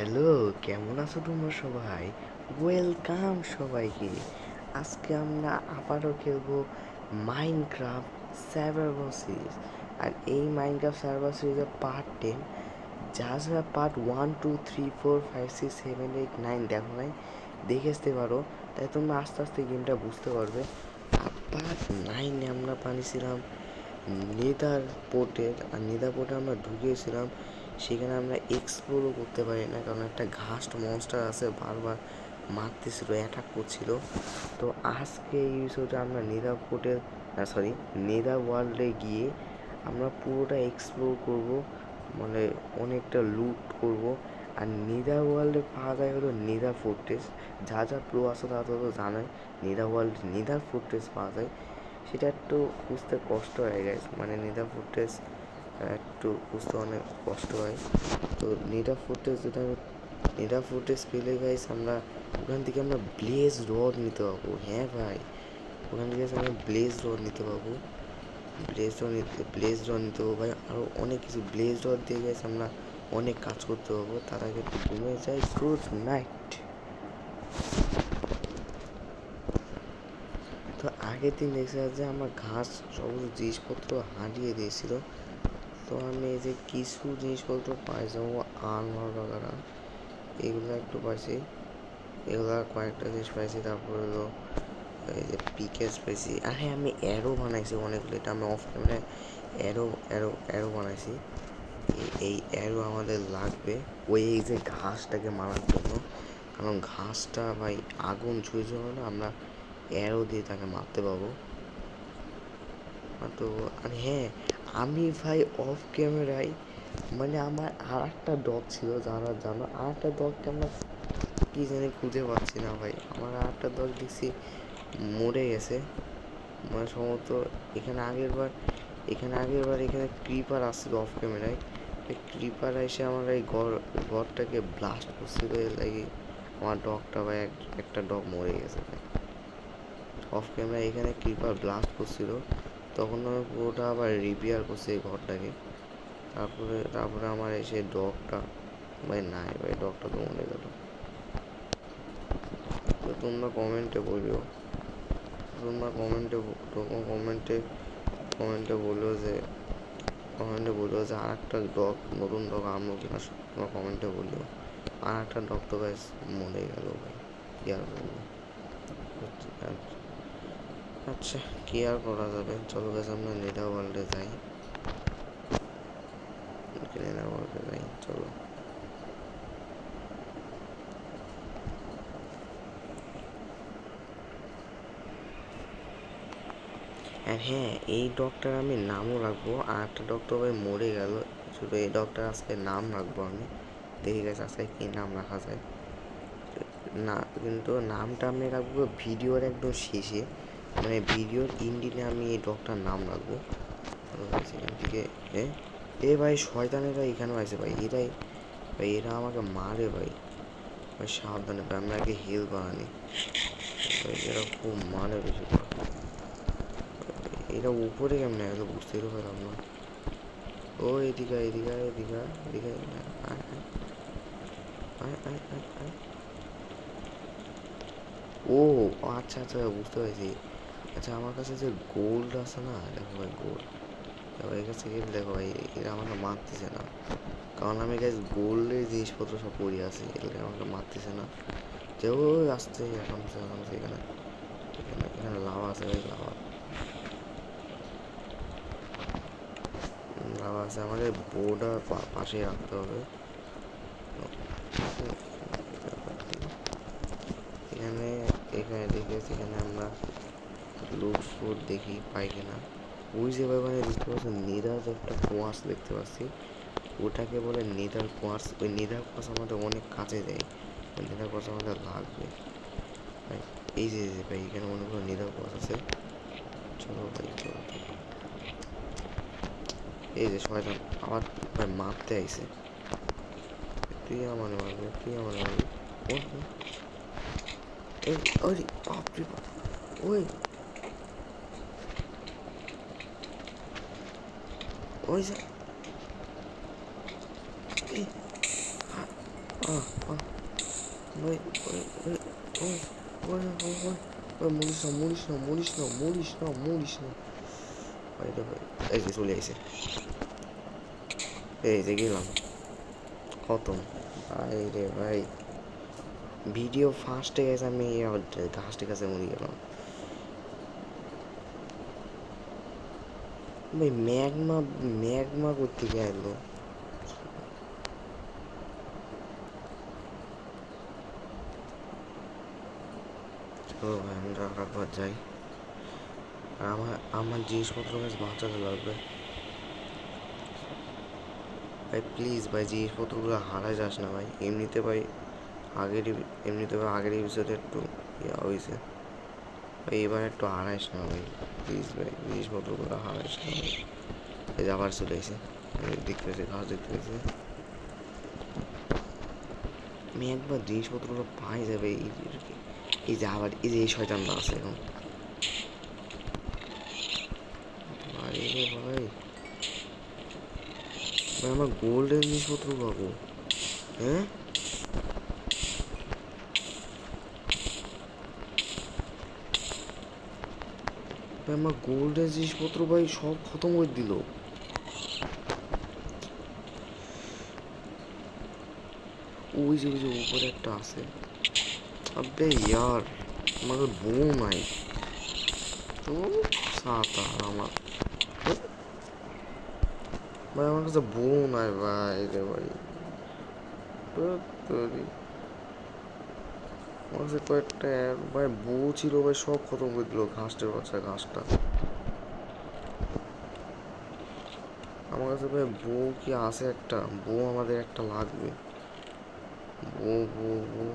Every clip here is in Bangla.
হ্যালো, কেমন আছো তোমরা সবাই? ওয়েলকাম সবাইকে। আজকে আমরা আবারও খেলবো মাইনক্রাফট সার্ভাইভাল সিরিজ। আর এই মাইনক্রাফট সার্ভাইভাল সিরিজের পার্ট 10। যারা পার্ট 1 2 3 4 5 6 7 8 9 দেখো নাই, দেখে আসতে পারো, তাই তোমরা আস্তে আস্তে গেমটা বুঝতে পারবে। আর পার্ট 9-এ আমরা বানিয়েছিলাম নেদার পোর্টের, আর নেদার পোর্টে আমরা ঢুকিয়েছিলাম। সেখানে আমরা এক্সপ্লোরও করতে পারি না, কারণ একটা ঘাস্ট মনস্টার আছে, বারবার মারতেছিল, অ্যাটাক করছিল। তো আজকে এই বিষয়টা আমরা নেদার পোর্টের নেদার ওয়ার্ল্ডে গিয়ে আমরা পুরোটা এক্সপ্লোর করব, মানে অনেকটা লুট করব। আর নেদার ওয়ার্ল্ডে পাওয়া যায় হলো নেদার ফোর্ট্রেস। যা যা প্রো আছে তারা তো জানে নেদার ওয়ার্ল্ডে নেদার ফোর্ট্রেস পাওয়া যায়। সেটা একটু খুঁজতে কষ্ট হয় গাইস, মানে নেদার ফোর্ট্রেস একটু খুঁজতে অনেক কষ্ট হয়। তো নেদার ফোর্ট্রেস যেটা নেদার ফোর্ট্রেস পেলে গাইস আমরা ওখান থেকে আমরা ব্লেজ রড নিতে পারবো। হ্যাঁ ভাই, ওখান থেকে আমরা ব্লেজ রড নিতে পারবো। ব্লেজ রড নিতে পারবো ভাই, আরও অনেক কিছু ব্লেজ রড দিয়ে গেছে আমরা অনেক কাজ করতে পারবো। তার আগে একটু ঘুমিয়ে যাই। Good night. তো আগের দিন দেখছে যে আমার ঘাস সমস্ত জিনিসপত্র হারিয়ে দিয়েছিল। তো আমি এই যে কিছু জিনিসপত্র পাই, যেমন আর্মার বাগারা, এগুলো একটু পাইছি, এগুলো কয়েকটা জিনিস পাইছি। তারপর হলো এই যে পিকেস পাইছি। আর হ্যাঁ, আমি অ্যারো বানাইছি অনেকগুলো, এটা আমি অফ ক্যামেরায় অ্যারো বানাইছি। এই অ্যারো আমাদের লাগবে ওই এই যে ঘাসটাকে মারার জন্য, কারণ ঘাসটা ভাই আগুন ছুঁয়ে যাবে না, আমরা অ্যারো দিয়ে তাকে মারতে পারবো। তো আর হ্যাঁ, আমি ভাই অফ ক্যামেরায়, মানে আমার আর একটা ডগ ছিল, যারা জানো আর একটা ডগকে আমরা কী জানি খুঁজে পাচ্ছি না ভাই। আমার আর একটা ডগ দেখছি মরে গেছে, মানে সম্ভবত এখানে ক্রিপার আসছিল অফ ক্যামেরায়। ক্রিপার এসে আমার এই ঘরটাকে ব্লাস্ট করছিল, এর লাগে আমার ডগটা ভাই একটা ডগ মরে গেছে ভাই। অফ ক্যামেরা এখানে ক্রিপার ব্লাস্ট করছিল, তখন আমি পুরোটা আবার রিপেয়ার করছি এই ঘরটাকে। তারপরে আমার এসে ডগটা ভাই নাই ভাই, ডগটা তো মরে গেল। তো তোমরা কমেন্টে বলিও, তোমরা কমেন্টে বলো যে আর একটা ডগ, নতুন ডগ আনবো কিনা, তোমরা কমেন্টে বলিও। আর একটা ডগ তো ভাই মরে গেল ভাই, কি আর বলবো। আচ্ছা, কি আর করা যাবে, চলো গাছ আমরা নেদার ওয়ার্ল্ডে যাই। চলো। আর হ্যাঁ, এই ডগটার আমি নামও রাখবো। আর একটা ডগ তো ভাই মরে গেল, শুধু এই ডগটার আজকে নাম রাখবো আমি। দেখি গেছে আজকে কী নাম রাখা যায়। না, কিন্তু নামটা আমি রাখবো ভিডিওর একদম শেষে, মানে ভিডিওর ইন্ডিনে আমি এই ডগটার নাম রাখবো। সেখান থেকে এ ভাই শয়তানেরা এখানেও আছে ভাই, এরা আমাকে মারে ভাই। সাবধানে ভাই, আমরা আগে হিল বানানি ভাই, এরা খুব মারে বেশি। এরা উপরে কেমনে এত বুঝতেই তো পারলাম না। ও এদিকে এদিকে এদিকে এদিকে আয় আয় আয় আয় আয় আয়। ও আচ্ছা আচ্ছা, বুঝতে পেরেছি। আচ্ছা, আমার কাছে যে গোল্ড আছে না, দেখো ভাই গোল্ড, দেখো এর কাছে গেলে দেখো ভাই এরা আমাকে মারতেছে না, কারণ আমি গাছ গোল্ডের জিনিসপত্র সব পড়ে আছে, এগুলো আমাকে মারতেছে না। যে ও আসছে আরামসে আরামসে। এখানে এখানে এখানে লাভা আছে ভাই, লাভা লাভা আছে, আমাদের বোর্ডার পাশে রাখতে হবে। এখানে এখানে দেখেছি, এখানে আমরা লুট ফুট দেখি পাই কিনা। ওই যে ভাই মানে দেখতে পাচ্ছি নেদার একটা কোয়ার্স দেখতে পাচ্ছি, ওটাকে বলে নেদার কোয়ার্স। ওই নেদার কোয়ার্স আমাদের অনেক কাজে দেয়, ওই নেদার কোয়ার্স আমাদের লাগবে ভাই। এই যে ভাই এখানে অনেকগুলো নেদার কোয়ার্স আছে। চলো ভাই চলো। এই যে শয়তান আবার ভাই মারতে আইছে। তুই আমার মারবি, তুই আমার মারবি। এই আরে বাপরে বাপ, ওই ওই যে আহ আহ ভাই ভাই ভাই ওই ওই ওই ওই ওই মরিস না ভাই রে ভাই। এই যে চলে আইছে, এই যে গেলাম খতম। ভাই রে ভাই, ভিডিও ফার্স্টে গেছে, আমি ঘাসটের কাছে মরে গেলাম। ভাই ম্যাগমা করতে গেল। চলো ভাই আমরা একবার যাই। আমার আমার জিনিসপত্র বেশ বাঁচাতে লাগবে ভাই। প্লিজ ভাই জিনিসপত্রগুলো হারাই যাস না ভাই। এমনিতে ভাই আগের এপিসোডে একটু ইয়া হয়েছে ভাই, এবার একটু হারাইস না ভাই। প্লিজ ভাই জিনিসপত্রগুলো হারাইস না ভাই। এই যে আবার চলে এসে দেখতে পেয়েছি, ঘাস দেখতে পেয়েছি। আমি একবার জিনিসপত্রগুলো পাই যাবে। এই যে আবার এই যে এই শয়তানটা আছে এখন। আরে রে ভাই, ভাই আমার গোল্ডেন জিনিসপত্র পাবো? হ্যাঁ ভাই, আমার গোল্ডেন জিনিসপত্র ভাই সব খতম করে দিল। ওই যে উপরে একটা আছে। আবে ইয়ার, আমার বউ নাই তো। সাতা আমার ভাই, আমার কাছে বউ নাই ভাই রে ভাই। আমার কাছে কয়েকটা ভাই বউ ছিল ভাই, সব খতম করে দিল ঘাসটার বাচ্চা ঘাসটা। আমার কাছে ভাই বউ কি আছে একটা? বউ আমাদের একটা লাগবে। বউ বউ বউ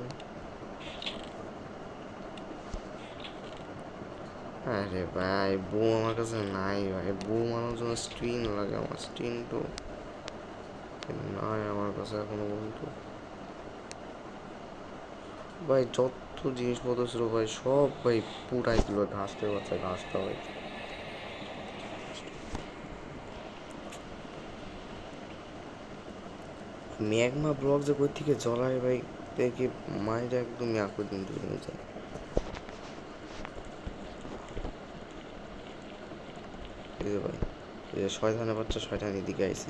আরে ভাই বউ আমার কাছে নাই ভাই। বউ মানার জন্য স্ক্রিন লাগে, আমার স্ক্রিন তো নাই আমার কাছে এখনো পর্যন্ত। ভাই যত জিনিসপত্র ছিল ভাই সব ভাই পুরাই দিল ঘাসটার বাচ্চা ঘাসটা ভাই। ম্যাগমা ব্লক যে কই থেকে জ্বলায় ভাই, দেখে মাইটা একদম ইয়া করে দিন দুজনে যায়। এই যে ভাই, এই যে শয়তানের বাচ্চা শয়তান এদিকে আইছে।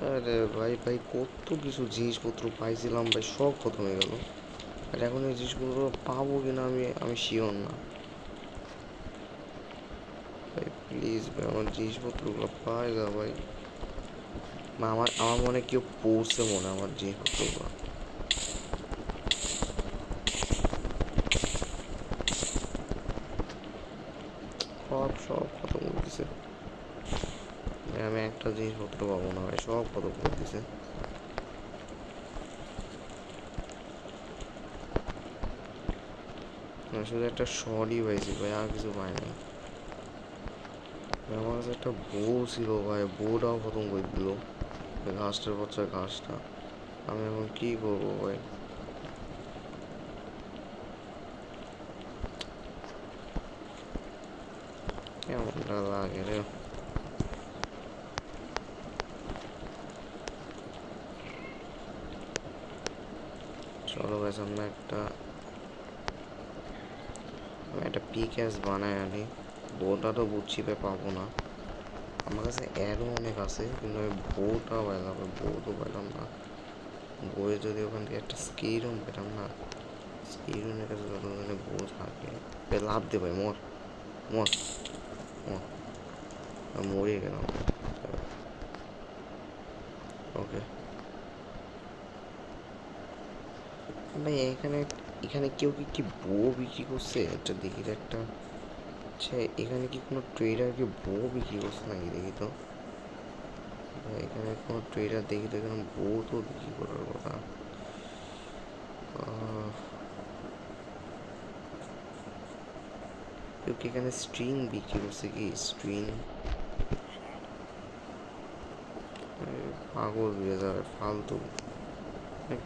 আরে ভাই ভাই কত কিছু জিনিসপত্র পাইছিলাম ভাই, সব খতম হয়ে গেল। আর এখন এই জিনিসপত্র পাবো কিনা আমি শিওর না ভাই। প্লিজ ভাই আমার জিনিসপত্রগুলো পাই না ভাই। আমার আমার মনে কেউ পড়ছে মনে আমার জিনিসপত্রগুলো। সব খতম করে দিছে ভাই। আমি একটা জিনিসপত্র পাবো না ভাই, সব খতম করে দিছে। শুধু একটা শটই পাইছি ভাই, আর কিছু পাই নাই। আমার কাছে একটা বউ ছিল ভাই, বউটাও খতম করে দিল ঘাসটার বাচ্চা ঘাসটা। আমি এখন কি করবো ভাই? কেমনটা লাগে রে। চলো ভাই আমি একটা পিক্যাস বানাই আনি। বউটা তো বুঝছি ভাই পাবো না। আমার কাছে অ্যারো অনেক আছে, কিন্তু আমি বউটা পাইলাম, বউ তো পাইলাম না। বউয়ে যদি ওখান থেকে একটা স্কিরুম পেতাম না, স্কিরুমের কাছে যতজনে বউ থাকে। লাভ দে ভাই, মর মর মর। মরে গেলাম। ওকে ভাই, এখানে এখানে কেউ কি বউ বিক্রি করছে? একটা দেখি তো একটা। আচ্ছা, এখানে কি কোনো ট্রেডার কি বউ বিক্রি করছে নাকি দেখি তো ভাই। এখানে কোনো ট্রেডার দেখি তো, এখানে বউ তো বিক্রি করার কথা। কেউ কি এখানে স্ট্রিং বিক্রি করছে? কি স্ট্রিং? পাগল হয়ে যাবে ফালতু।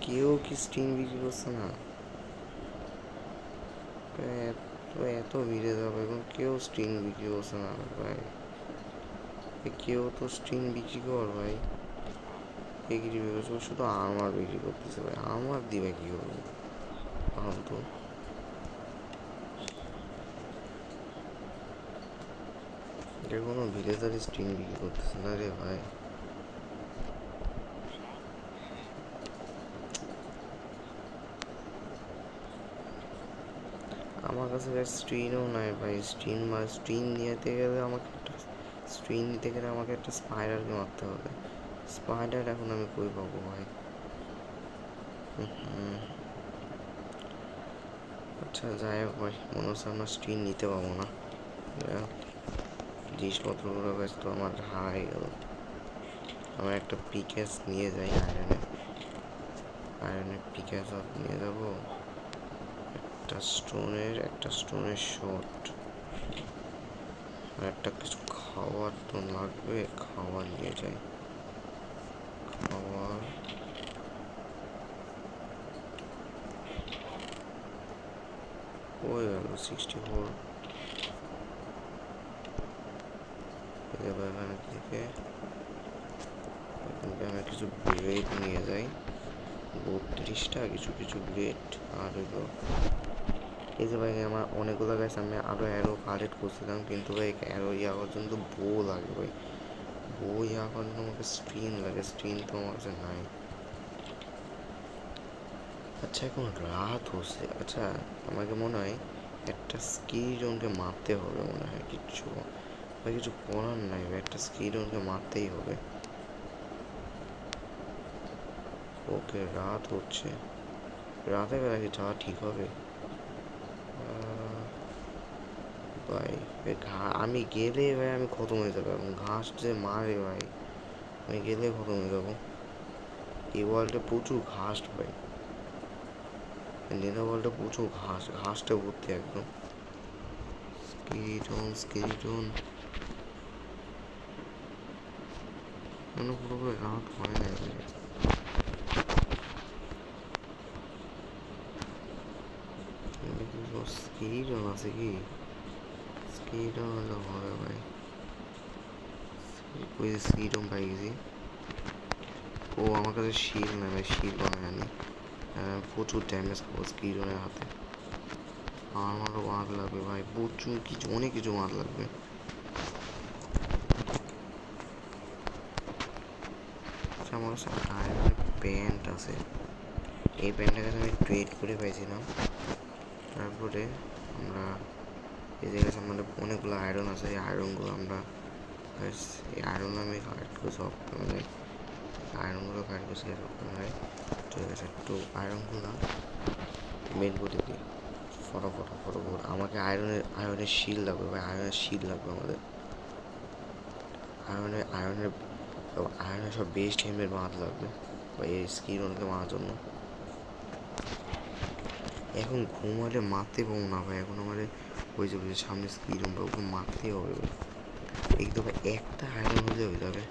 কেউ কি স্ট্রিং বিক্রি করছে না? এত ভিড়ে যাবে এখন, কেউ স্ট্রিং বিক্রি করছে না ভাই। কেউ তো স্ট্রিং বিক্রি কর ভাই। বিক্রি করছে, শুধু আমার বিক্রি করতেছে ভাই, আমার দিবে কি করবো ফালতু। কোনো ভিলেজার স্টিং বিক্রি করতেছে না রে ভাই। আমার কাছে স্ট্রিনও নাই ভাই। স্ট্রিন নিতে গেলে আমাকে একটা স্পাইডারকে মারতে হবে। স্পাইডার এখন আমি কই পাবো ভাই? আচ্ছা যাই হোক ভাই, মনে হচ্ছে আমরা স্ট্রিন নিতে পাবো না। জিনিসপত্রগুলো বেশ তো আমার হারাই গেল। আমার একটা পিকেস নিয়ে যাই, আয়রনের পিকেস নিয়ে যাবো। একটা স্টোনের শট আর একটা কিছু খাওয়ার তো লাগবে, খাবার নিয়ে যাই। খাবার হয়ে গেল 64। এখান থেকে আমি কিছু ব্রেড নিয়ে যাই, 32টা কিছু ব্রেড। আর হইলো এই যে ভাই আমার অনেকগুলো গাছ আমি আরও অ্যারো কালেক্ট করছিলাম, কিন্তু ভাই অ্যারো ইয়া পর্যন্ত বো লাগে ভাই। বো ইয়া পর্যন্ত আমাকে স্ক্রিন লাগে, স্ক্রিন তো আমার কাছে নাই। আচ্ছা এখন রাত হচ্ছে। আচ্ছা আমাকে মনে হয় একটা স্কিডনকে মারতে হবে মনে হয়, কিছু করার নাই ভাই, একটা স্কিডনকে মারতেই হবে। ওকে রাত হচ্ছে, রাতের বেলা কি যাওয়া ঠিক হবে ভাই? আমি গেলে ভাই আমি খতম হয়ে যাবো, এবং ঘাস যে মারে ভাই, আমি গেলে খতম হয়ে যাবো। এই ওয়ার্ল্ডে প্রচুর ঘাস ভাই, নেদা ওয়ার্ল্ডে প্রচুর ঘাসটা ভর্তি একদম। স্কেলিটন পুরোপুরি রাত হয় না ভাই। স্কেলিটন আছে কি? স্কেলিটন হলে হবে ভাই। ওই যে স্কেলিটন পাই গেছি। ও আমার কাছে শিল না ভাই, শিল বানায় আনি। প্রচুর ড্যামেজ খাবো স্কিডনের হাতে। আমারও মার লাগবে ভাই, প্রচুর কিছু, অনেক কিছু মার লাগবে। আচ্ছা আমার কাছে আয়রনের প্যান্ট আছে, এই প্যান্টটাকে আমি ট্রেড করে পাইছিলাম। তারপরে আমরা এই জায়গায় আমাদের অনেকগুলো আয়রন আছে, এই আয়রনগুলো আমরা এই আয়রন আমি কালেক্ট করে সব মানে আয়রনগুলো কালেক্ট করছি ভাই। ঠিক আছে, একটু আয়রনগুলো মেন করে দিই। ফটোফট আমাকে আয়রনের শিল লাগবে ভাই, আয়রনের শিল লাগবে আমাদের। আয়রনের সব বেস্ট হেলমেট বানাতে লাগবে ভাই, এই স্কিনকে মারার জন্য। এখন ঘুমালে মারতে পাবো না ভাই, এখন আমাদের ওই যে সামনে স্কিন ওকে মারতেই হবে ভাই। এই তো ভাই একটা আয়রন হলে হয়ে যাবে।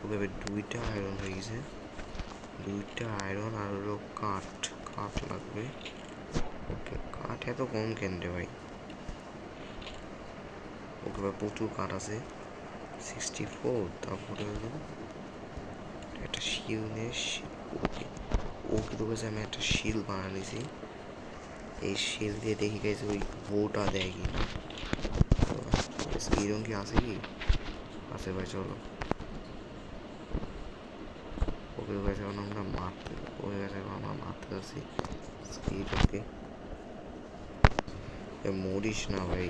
ওকে ভাই 2টা আয়রন হয়ে গেছে, 2টা আয়রন আর হলো কাঠ লাগবে। ওকে কাঠ এত কম কেন রে ভাই? ওকে ভাই প্রচুর কাঠ আছে, 64। তারপরে হলো একটা শিল নিয়ে, ওকে তো কাছে আমি একটা শিল বানিয়ে নিয়েছি। এই শিল দিয়ে দেখি গেছে ওই বোটা দেয় কি না। স্কিরন কি আছে কি? আছে ভাই, চলো। ওকে গেছে এখন আমরা মারতে, ওকে গেছে এখন আমরা মারতে যাচ্ছি স্কিরনকে। মরিস না ভাই,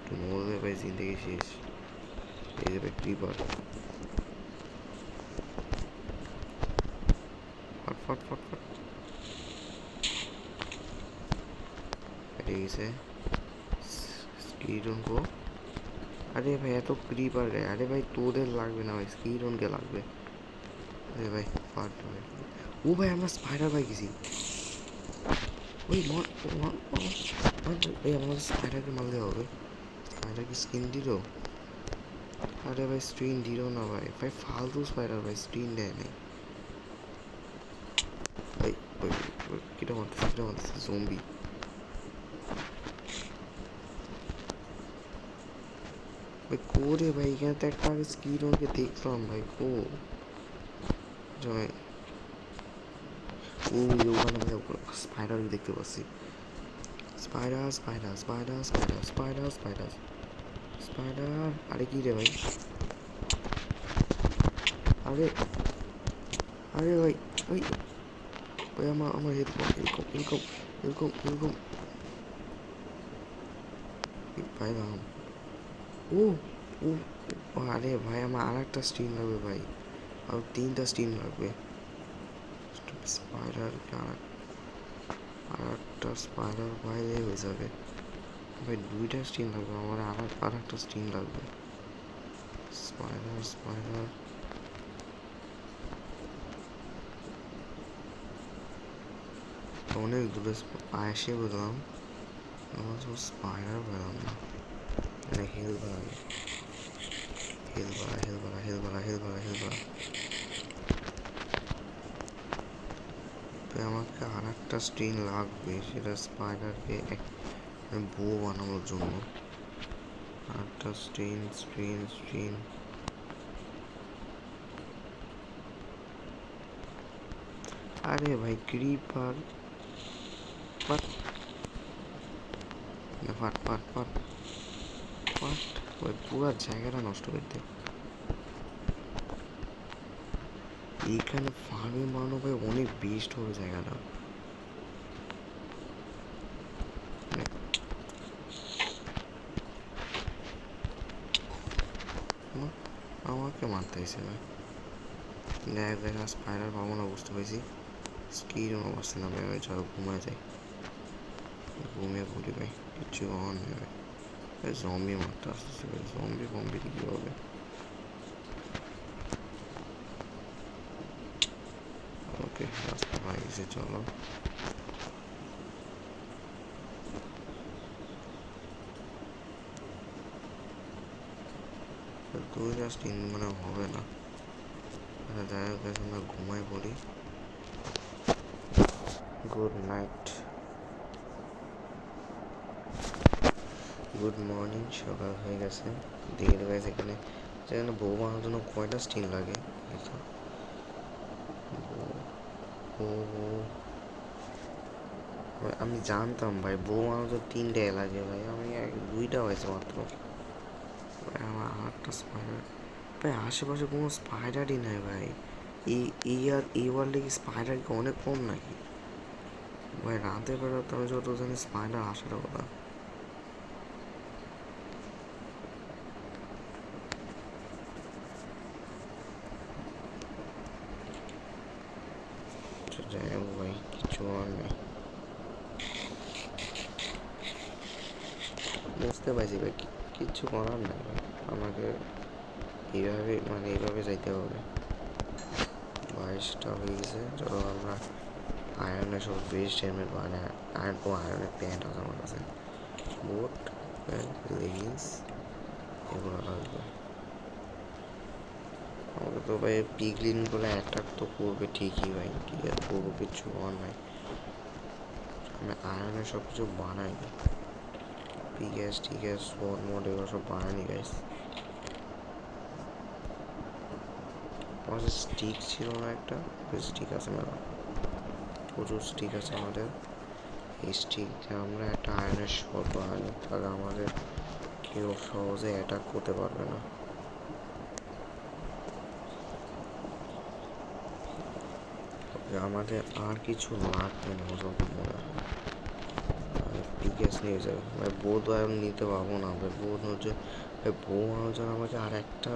তুই মরলে ভাই জিন্দগি শেষ। এই যে ভাই ক্রিপার, ফট কেটে গেছে স্কিরন কো। আরে ভাই এত ক্রিপার গায়ে, আরে ভাই তোদের লাগবে না ভাই, স্কিরনকে লাগবে। আরে ভাই ফাট ভাই। ও ভাই আমরা স্পাইডার পাই গেছি। ওই ভাই আমাদের স্পাইডারকে মারলে হবে। স্পাইডার কি স্কিন দিল? আরে ভাই স্ক্রিন দিল না ভাই, ফালতু স্পাইডার ভাই, স্ক্রিন দেয় নাই ভাই। কিটা মারতেছে জম্বি ভাই। কোরে ভাই এখানে তো একটা আগে স্কিন ওকে দেখলাম ভাই, ওই ওখানে স্পাইডার দেখতে পাচ্ছি। Spider spider spider spider spider spider spider. আরে কি রে ভাই, আরে আরে ভাই ওই ভাই আমার এরকম এরকম এরকম এরকম এরকম পাইলাম। ও ও আরে ভাই আমার আর একটা স্টিন লাগবে ভাই, আর 3টা স্টিন লাগবে। স্পাইডার আর একটা স্পাইডার বাইরে হয়ে যাবে ভাই। 2টা স্টিন লাগবে আমার, আর একটা স্টিন লাগবে। স্পাইডার স্পাইডার অনেক দূরে আসে বুঝলাম, আমার তো স্পাইডার পেলাম না। মানে হেল বাড়াই, হেল বাড়া হেল বাড়া হেল বাড়া হেল বাড়া হেল বাড়া। আমাকে আর একটা স্টিন লাগবে, সেটা স্পাইডারকে বো বানানোর জন্য। আর একটা স্টিন স্টিন স্টিন। আরে ভাই ক্রিপার পাট পাট পাট পাট পাট, ওই পুরো জায়গাটা নষ্ট করে দেয়। এইখানে ফার্মিং বানানো ভাই অনেক বেস্ট হবে জায়গাটা। আমাকে মারতে এসে ভাই দেখা স্পাইডার পাবো না বুঝতে পেরেছি। স্কিরও পারছি না ভাই, চলো ঘুমায় যাই, ঘুমিয়ে পড়ি ভাই, কিচ্ছু করার নেই ভাই। জম্বি মারতে আসতেছে ভাই, জম্বি ফম্বি কি হবে। ওকে রাস্তা পাই গেছে, চলো। তুই জাস্ট মানে হবে না। যাই হোক আমরা ঘুমাই পড়ি। Good night, good morning. সকাল হয়ে গেছে। দেখে গেছে এখানে সেখানে বউ বানানোর জন্য কয়টা স্টিন লাগে। আমি জানতাম ভাই বউ বানানোর জন্য 3টে লাগে ভাই, আমি 2টা হয়েছে মাত্র। আমার আর একটা স্পাইডার ভাই, আশেপাশে কোনো স্পাইডারই নাই ভাই। এই ওয়ার্ল্ডে কি স্পাইডার কি অনেক কম নাকি ভাই? রাতে বেরোতে আমি যত জানি স্পাইডার আসার কথা। যাই হোক ভাই, কিচ্ছু করার নেই। বুঝতে পারছি ভাই, কিচ্ছু করার নেই ভাই, আমাকে এইভাবে যাইতে হবে। 22টা হয়ে গেছে, চলো আমরা আয়রনের সব বেস্ট হেলমেট বানায়। আয়রনের প্যান্ট আছে আমার কাছে, বুট প্যান্ট লেগিংস এগুলো লাগবে আমাকে। তো ভাই পিগলিনগুলো অ্যাটাক তো করবে ঠিকই ভাই, ঠিক আছে করবো, কিচ্ছু হওয়ার নাই। আমি আয়রনের সব কিছু বানাই, পিগ্যাস ঠিক আছে সোয়াট মোড এগুলো সব বানানি গাইস। আমার স্টিক ছিল না একটা, স্টিক আছে মেলা, প্রচুর স্টিক আছে আমাদের। এই স্টিক দিয়ে আমরা একটা আয়রনের শট বানাই, তাহলে আমাদের কেউ সহজে অ্যাটাক করতে পারবে না। আমাদের আর কিছু লাগবে না যখন মনে হয়। পিকেস নিয়ে যাবে ভাই, বোধ আয়রন নিতে পারবো না ভাই। বোধ হচ্ছে ভাই বউ মারার জন্য আমাকে আর একটা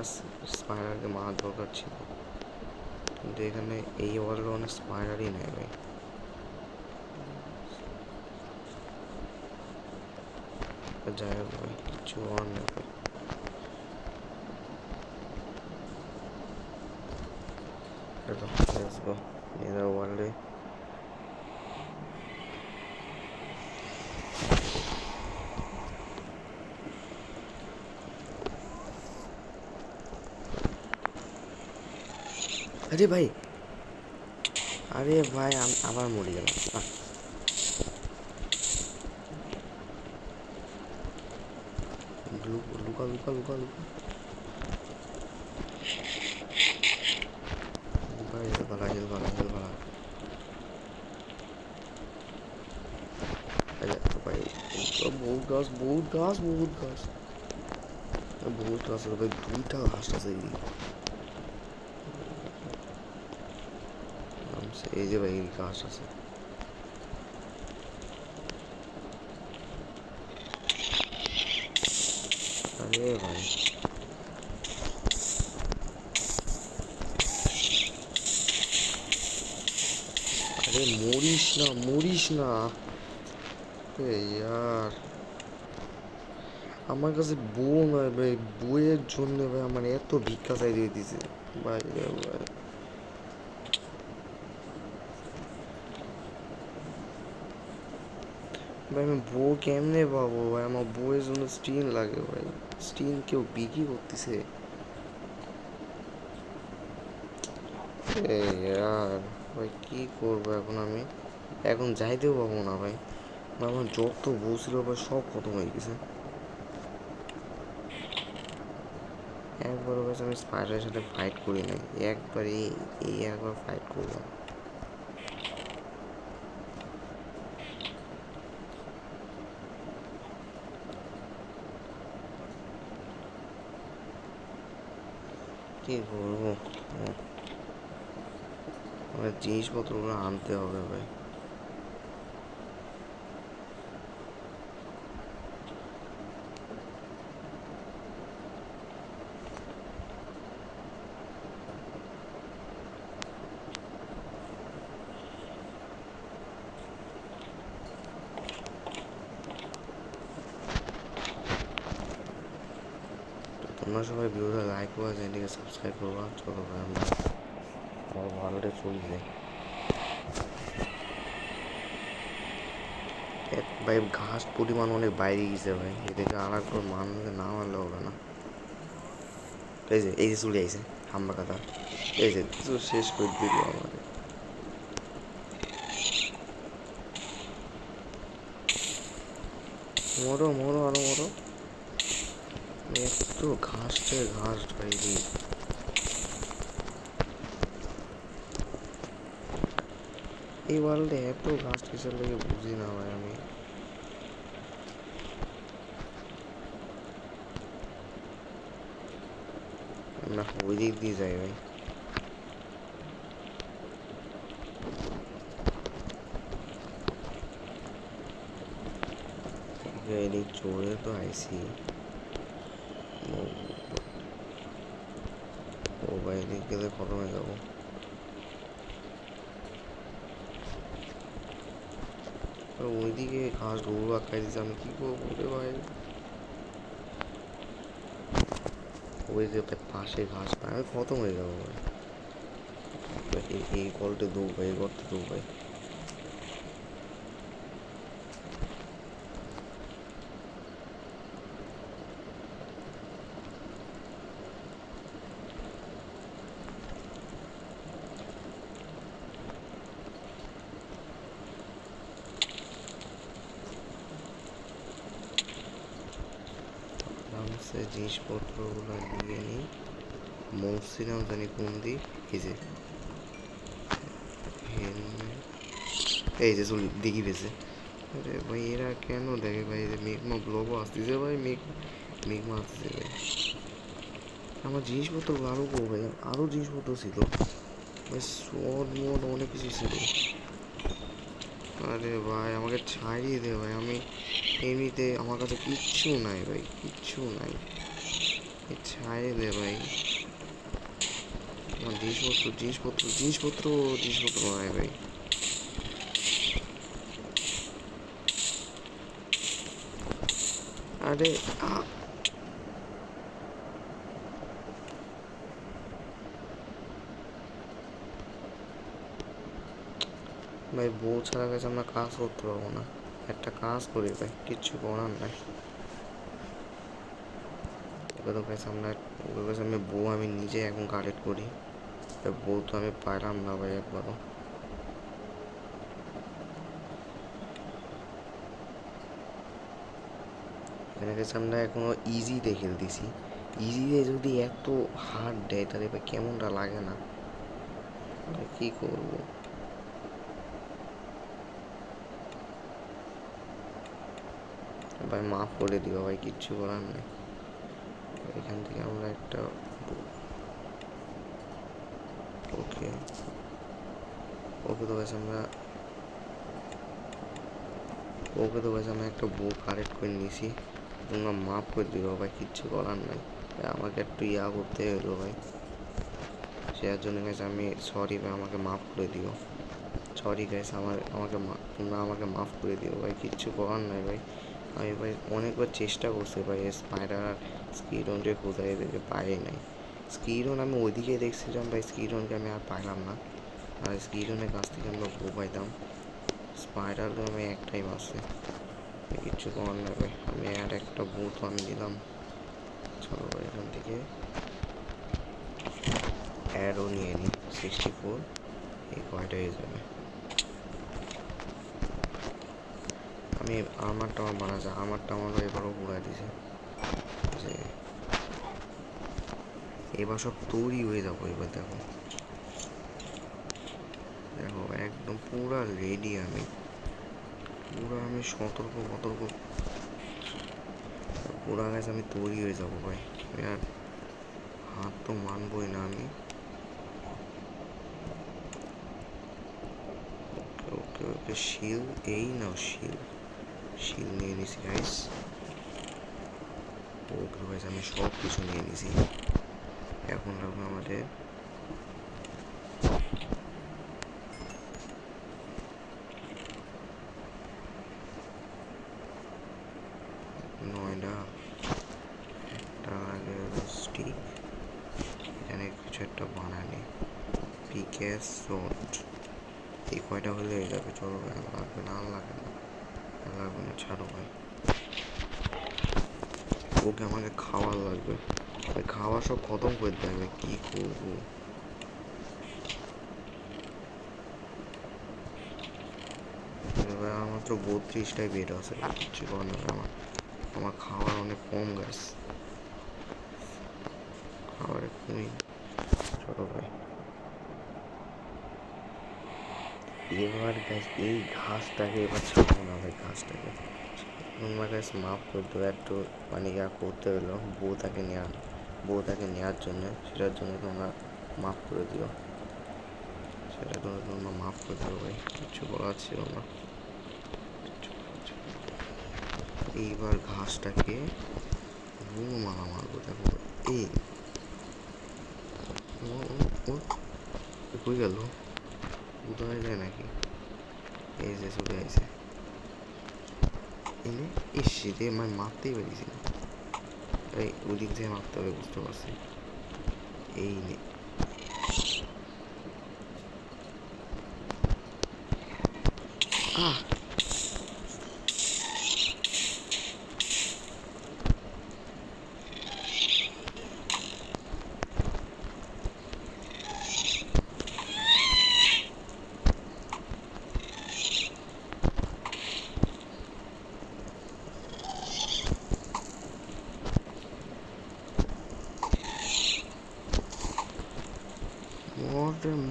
স্পাইডারকে মারার দরকার ছিল, কিন্তু এখানে এই ওয়ার্ল্ডে অনেক স্পাইডারই নেই ভাই। যাই হোক ভাই, কিচ্ছু হওয়ার নেই ভাই। লেটস গো নেদার ওয়ার্ল্ডে। আরে ভাই, আরে ভাই আমি আবার মরে গেলাম। লুকা লুকা লুকা লুকা ভাই, হেল ভাড়া ভাই, বহুত গাছ ভাই, 2টা ঘাস আছে এই যে ভাই, এই ঘাস আছে। আরে ভাই, আরে মরিস না ইয়ার। আমার কাছে বউ নয় ভাই, বইয়ের জন্য ভাই আমার এত ভিক্ষা চাই দিয়ে দিছে ভাই ভাই। ভাই আমি বউ কেমনে পাবো ভাই? আমার বউয়ের জন্য স্টিন লাগে ভাই। স্টিন কেউ বিক্রি করতেছে? ইয়ার ভাই, কি করবো এখন আমি? এখন যাইতেও পাবো না ভাই। আমার যত বউ ছিল ভাই সব খতম হয়ে গেছে। একবারও গেছে আমি স্পাইডারের সাথে ফাইট করি নাই, একবার এই একবার ফাইট করলাম। কি করবো? আমার জিনিসপত্রগুলো আনতে হবে ভাই। তোমরা সবাই ভিডিওটা লাইক করবা, চ্যানেলটিকে সাবস্ক্রাইব করবা। চলো ভাই, আমরা ভালোটা চলে যাই। ভাই ঘাস পরিমাণ অনেক বাইরে গেছে ভাই, এদিকে আর একবার মারলে না মারলে হবে না। এই যে চলে আইছে হাম্বা কাদা। এই যে শেষ করে দিল আমাদের। মরো আরো মরো। একটু ঘাস ভাই রে। এই ওয়ার্ল্ডে এত ঘাস কিসের লেগে বুঝি না ভাই আমি। আমরা ওই দিক দিয়ে যাই ভাই। এদিক চড়ে তো আইসি। ও ভাই, এদিক গেলে খতম হয়ে যাবো। ওইদিকে ঘাস গরু আটকাই দিচ্ছে, আমি কি করবো রে ভাই? ওই যে পাশে ঘাস পায়, আমি খতম হয়ে যাবো ভাই। এই কলটা দৌ ভাই, এই গর্তে দৌ ভাই। আরামসে জিনিসপত্রগুলো নিয়ে নিই। মৌসিনাম জানি কোন দিক। এই যে এই যে চলি দেখি পেয়েছে। আরে ভাই, এরা কেন দেখে ভাই? যে মেঘমা ব্লগও আসতেছে ভাই, মেঘমা আসতেছে ভাই। আমার জিনিসপত্র আরও ভাই, আরও জিনিসপত্র ছিল ভাই, শট মোট অনেক কিছু ছিল। আরে ভাই, আমাকে ছাড়িয়ে দে ভাই, আমি এমনিতে আমার কাছে কিচ্ছু নাই ভাই, কিচ্ছু নাই। ছাড়িয়ে দে ভাই। আমার জিনিসপত্র নাই ভাই। আরে ভাই, বউ ছাড়া গেছে আমরা কাজ করতে পারবো না। একটা কাজ করি ভাই, কিচ্ছু করার নাই। এবার গেছে আমরা, ওর কাছে আমি বউ আমি নিজে এখন কালেক্ট করি। বউ তো আমি পাইলাম না ভাই একবারও। এখানে গেছে আমরা এখনো ইজিতে খেলতেছি। ইজিতে যদি এত হার্ড দেয় তাহলে ভাই কেমনটা লাগে না? কি করবো? ভাই মাফ করে দিও ভাই, কিচ্ছু করার নেই। এখান থেকে আমরা একটা ওকে ওকে তো গাছ আমরা একটা বউ কারেক্ট করে নিয়েছি। তোমরা মাফ করে দিও ভাই, কিচ্ছু করার নাই। আমাকে একটু করতে হলো ভাই, সেটার জন্য গেছে আমি সরি ভাই, আমাকে মাফ করে দিও। সরি গাইস, তোমরা আমাকে মাফ করে দিও ভাই, কিচ্ছু করার নাই ভাই। আমি ভাই অনেকবার চেষ্টা করছি ভাই, স্পাইডার আর স্কিরনকে কোথায় এদেরকে পাই নাই। স্কিরন আমি ওইদিকে দেখছিলাম ভাই, স্কিরনকে আমি আর পাইলাম না। আর স্কিরনের কাছ থেকে আমরা বউ পাইতাম, স্পাইডার তো আমি একটাই মারছে। কিচ্ছু করার নাই ভাই, আমি আর একটা বউ তো আমি দিলাম। চলো ভাই এখান থেকে অ্যারও নিয়ে নিই, 64 এই কয়টা হয়ে যাবে। আমি আমারটা বানাচ্ছি, আমারটা আমারও এবারও ঘুরাই দিছে যে এবার সব তৈরি হয়ে যাবো। এবার দেখো দেখো একদম পুরা রেডি, আমি সতর্ক পুরা গাছ আমি তৈরি হয়ে যাবো ভাই। আর হাত তো মানবই না আমি। ওকে ওকে শিল, এই নাও শিল নিয়ে নিছি গাইস। ওকে গাইস আমি সব কিছু নিয়ে নিছি। এখন লাগবে আমাদের নয়ডা, একটা লাগে স্টিক, এখানে কিছু একটা বানানি, পিকেস রোড, এই কয়টা হলে হয়ে যাবে। চলো ভাই, লাগবে না লাগবে না, ছাড়ো ভাই। ওকে আমাকে খাওয়ার লাগবে ভাই, খাওয়া সব খতম করে দেবে, কি করবো? আমার মাত্র 32টাই বেড আছে, কিচ্ছু করার নেই। আমার খাওয়ার অনেক কম গাছ, খাবারের কমই। চলো ভাই এবার গাছ এই ঘাসটাকে এবার ছাড়বো না ভাই, ঘাসটাকে তোমরা গাছ মাফ করে দেবো। একটু মানে করতে হলো বউটাকে নেওয়ার জন্য, সেটার জন্য তোমরা মাফ করে দিও, সেটার জন্য তোমরা মাফ করে দেবো ভাই, কিচ্ছু করার ছিল না। এইবার ঘাসটাকে মারবো। দেখো এই কই গেল, কোথায় যায় নাকি? এই যে চলে আসে এনে, ইস রে মানে মারতেই পারিছি না। এই ওদিক দিয়ে মারতে হবে, বুঝতে পারছি। এই নে আহ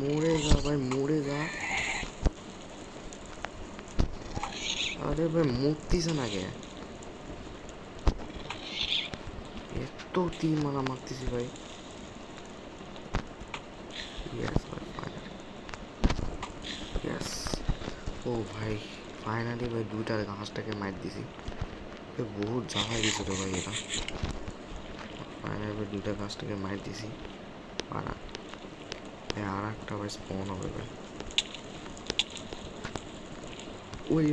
মরে যা ভাই, মরে যা। আরে ভাই মরতিস না কে? এত তীর মারতেছি ভাই। ইয়েস ভাই, ফাইনালি ইয়েস। ও ভাই ফাইনালি ভাই দুইটার ঘাসটাকে মার দিছি। বহুত জ্বালা দিছে তো ভাই এটা। ফাইনালি ভাই দুইটা ঘাসটাকে মার দিছি। আর একটা ভাই স্পন হবে ভাই। ওই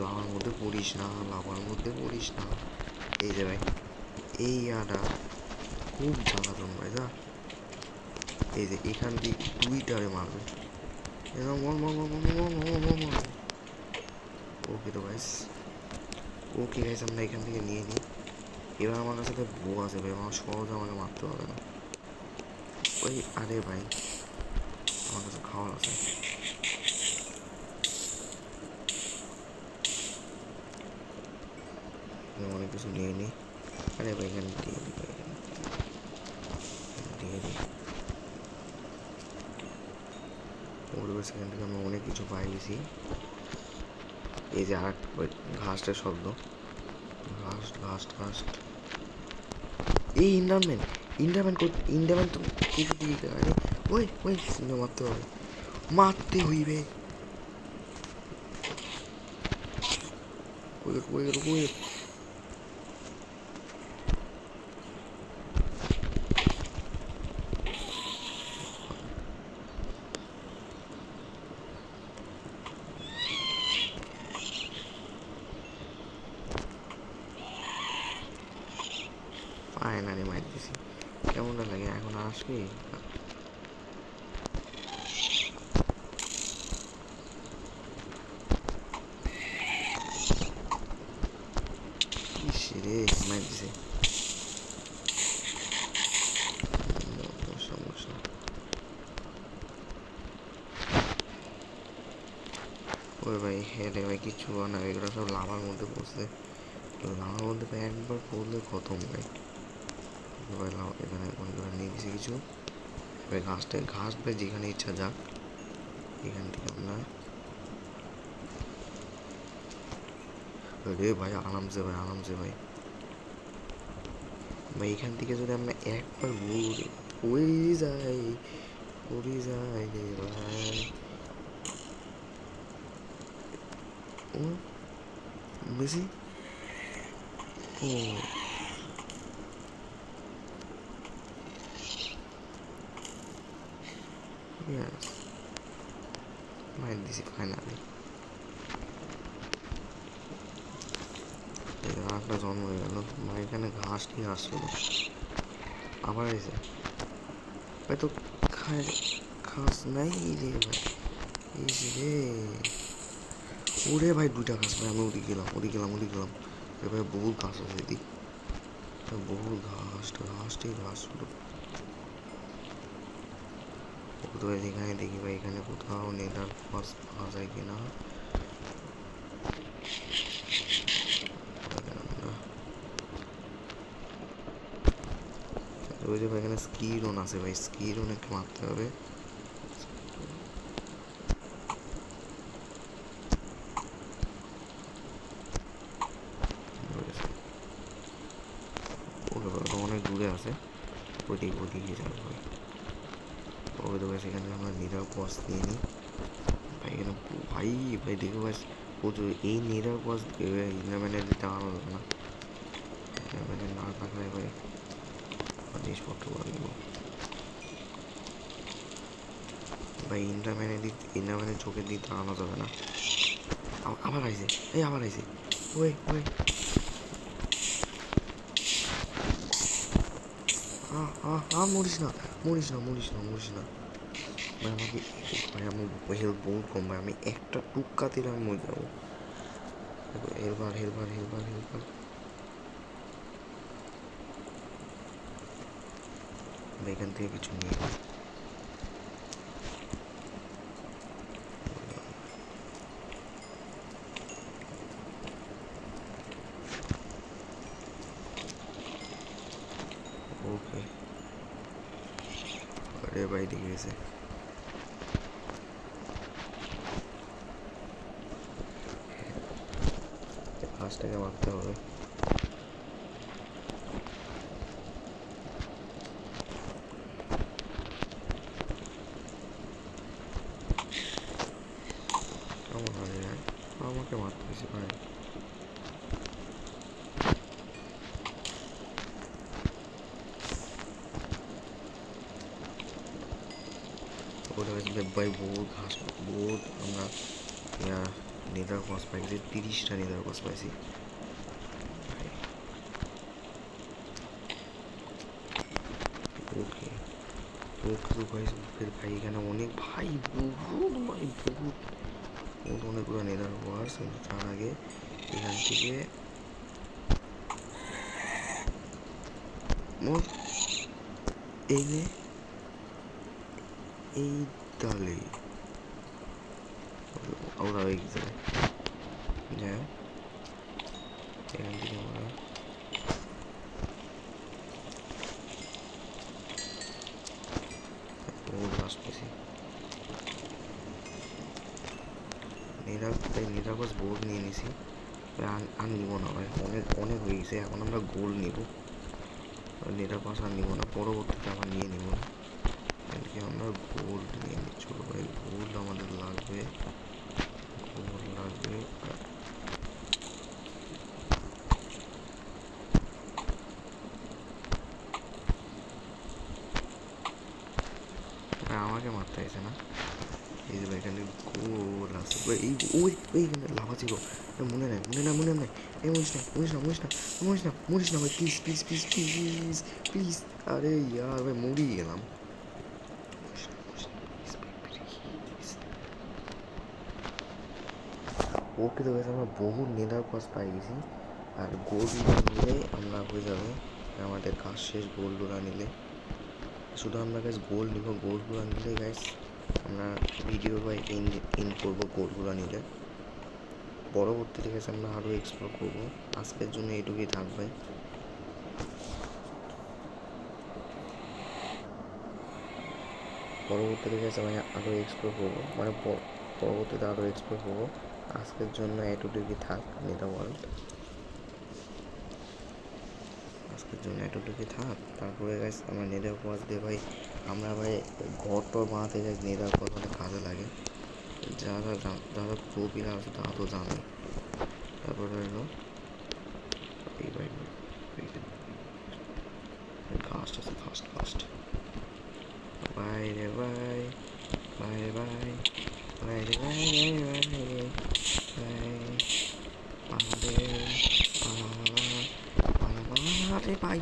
লাভার মধ্যে পড়িস না, এই যে ভাই এই খুব জ্বালাতন ভাই, যা। এই যে এখান দিয়ে দুইটারে মারবে। ওকে তো গাইস, আমরা এখান থেকে নিয়ে নিই। এবার আমার কাছে তো বউ আছে ভাই, আমার সহজে আমাকে মারতে হবে না। ওই আরে ভাই আমার কাছে খাওয়ার আছে। অনেক কিছু নিয়ে নিই। আরে ভাই এখানে দিয়ে দিই ভাই, দিয়ে দিই। ওর সেখান থেকে আমরা অনেক কিছু পাই গেছি। এই যে আর ঘাসটার শব্দ, ঘাস ঘাস ঘাস। এই ইন্ডারম্যান তো কিছু দিকে আরে ওই ওই মারতে হবে, মারতে হইবে। ওই ফাইনালি মার দিছি। কেমনটা লাগে এখন? আসবি রে, মার দিছে। সমস্যা ওই ভাই, হ্যাঁ রে ভাই, কিচ্ছু না, এগুলো সব লাভার মধ্যে পড়ছে। লাভার মধ্যে একবার পড়লে খতম ভাই। ভাই এখানে মনে করে নিয়ে দিছি কিছু। এবার ঘাস ভাই যেখানে ইচ্ছা যাক, এখান থেকে আমরা রে ভাই আরামসে ভাই, আরামসে ভাই। ভাই এখান থেকে যদি আমরা একবার উড়ে যাই রে ভাই। ও বেশি ও ইয়াস, মাইর দিছি ফাইনালি। একটা জন্ম হয়ে গেল ভাই, এখানে ঘাস নিয়ে আসছিল আবার এসে ভাই তো খায়। ঘাস নাই রে ভাই, এই রে ওরে ভাই, দুইটা ঘাস ভাই। আমি উড়ি গেলাম ভাই। বহুত ঘাস আছে এদিক, বহুত ঘাস শুধু। কোথাও এখানে দেখি ভাই, এখানে কোথাও নেদার ফাঁস পাওয়া যায় কিনা। ওই যে ভাই এখানে স্কিরন আছে ভাই, স্কিরন একটু মারতে হবে। অনেক দূরে আছে, ওদিকে যাবো ভাই। ওই তো সেখানে আমরা নিরার পথ নিয়ে নিই ভাই। এখানে ভাই ভাই দেখে ভাই প্রচুর এই নিরার পথ ইন্টারম্যানের দিতে আনা যাবে না। ইন্টারম্যানের না থাকলে ভাই জিনিসপত্র লাগবে ভাই। ইন্টারম্যানের চোখের দিক তাড়ানো যাবে না। আবার আইছে, আবার আইছে। ওই ওই মরিস না ভাই। আমাকে ভাই, আমার হেল্প বহুত কম ভাই। আমি একটা টুক্কা দিলে আমি মরে যাবো। হেলবার এখান থেকে কিছু নিয়ে ওকে। আরে ভাই দেখে গেছে, ফার্স্টটাকে মারতে হবে। কেমন হয় ভাই? আমাকে মারতে হয়েছে ভাই। ওটা ভাই বহুত ঘাস, বহুত আমরা নেদার কস পাইছি, 30টা নেদার কস পাইছি। ওকে ওকে ভাই, ফের ভাই এখানে অনেক ভাই, বহুত ভাই, বহুত অনেকগুলো নেদার কস। কিন্তু তার আগে এখান থেকে মোর এই নে এই তালে ওরা হয়ে গেছে। যাই হোক, এখান থেকে আমরা বহুত ঘাস পেয়েছি। ভাই নিরাপদ বোর্ড নিয়ে নিছি, আর নিব না ভাই, অনেক অনেক হয়ে গেছে। এখন আমরা গোল্ড নিব, নিরাপদ আর নিব না, পরবর্তীতে আবার নিয়ে নিব না। এদিকে আমরা গোল্ড নিয়ে নিই। চলো ভাই, গোল্ড আমাদের লাগবে, গোল্ড লাগবে। আমাকে মারতে হয়েছে না, এই যে এখানে গোল আছে এই, ওই এইখানে লাভা ছিল, মনে নাই মনে নাই মনে নাই। এই মরিস না মরিস না মরিস না মরিস না মরিস না ভাই, please please please please please. আরে ইয়ার ভাই, মরি গেলাম। ওকে তো গেছে, আমরা বহু নেদার পাস পাই গেছি, আর গোল্ড নিলে আমরা হয়ে যাবে আমাদের কাজ শেষ। গোল্ডগুলো নিলে শুধু আমরা গাইস গোল্ড নিব, গোল্ডগুলো নিলে গাইস আমরা ভিডিও বা ইন করবো। গোল্ডগুলো নিলে পরবর্তীতে গেছে আমরা আরও এক্সপ্লোর করবো। আজকের জন্য এইটুকুই থাকবে। পরবর্তীতে গেছে আমি আরও এক্সপ্লোর করবো, মানে পরবর্তীতে আরও এক্সপ্লোর করবো। আজকের জন্য এটুকুই থাক নেদা ওয়ার্ল্ড, আজকের জন্য এটুকুই থাক। তারপরে গাইস আমরা নেদার ওয়ার্ল্ড দিয়ে ভাই আমরা ভাই ঘর টর বানাতে গাইস নেদার ওয়ার্ল্ড অনেক কাজে লাগে। যারা যারা প্রো প্লেয়ার আছে তারা তো জানে। তারপরে হলো এই ভাই ফাস্ট আছে, ফাস্ট ফাস্ট। বাই রে বাই, বাই রে বাই, বাই রে বাই, বাই বাই বাই। আমাদের আরে ভাই,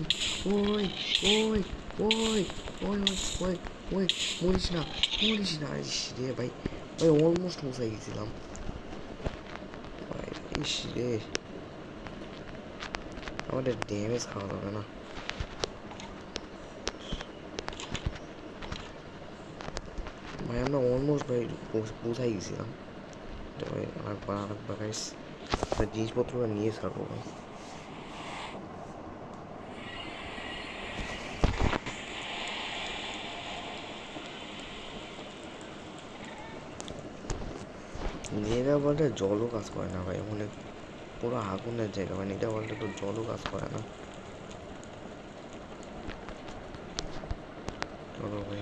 ওই ওই ওই ওই ওই ওই মরিস না মরিস না রে ভাই, ভাই অলমোস্ট পৌঁছাই গেছিলাম ভাই। ইস রে, আমাদের ড্যামেজ খাওয়া যাবে না ভাই, আমরা অলমোস্ট ভাই পৌঁছাই গেছিলাম ভাই। আরেকবার গাইস জিনিসপত্র নিয়ে ছাড়বো ভাই। নেগা বলটা জলও কাজ করে না ভাই, অনেক পুরো আগুনের জায়গা ভাই। নেগা বলটা তো জলও কাজ করে না। চলো ভাই,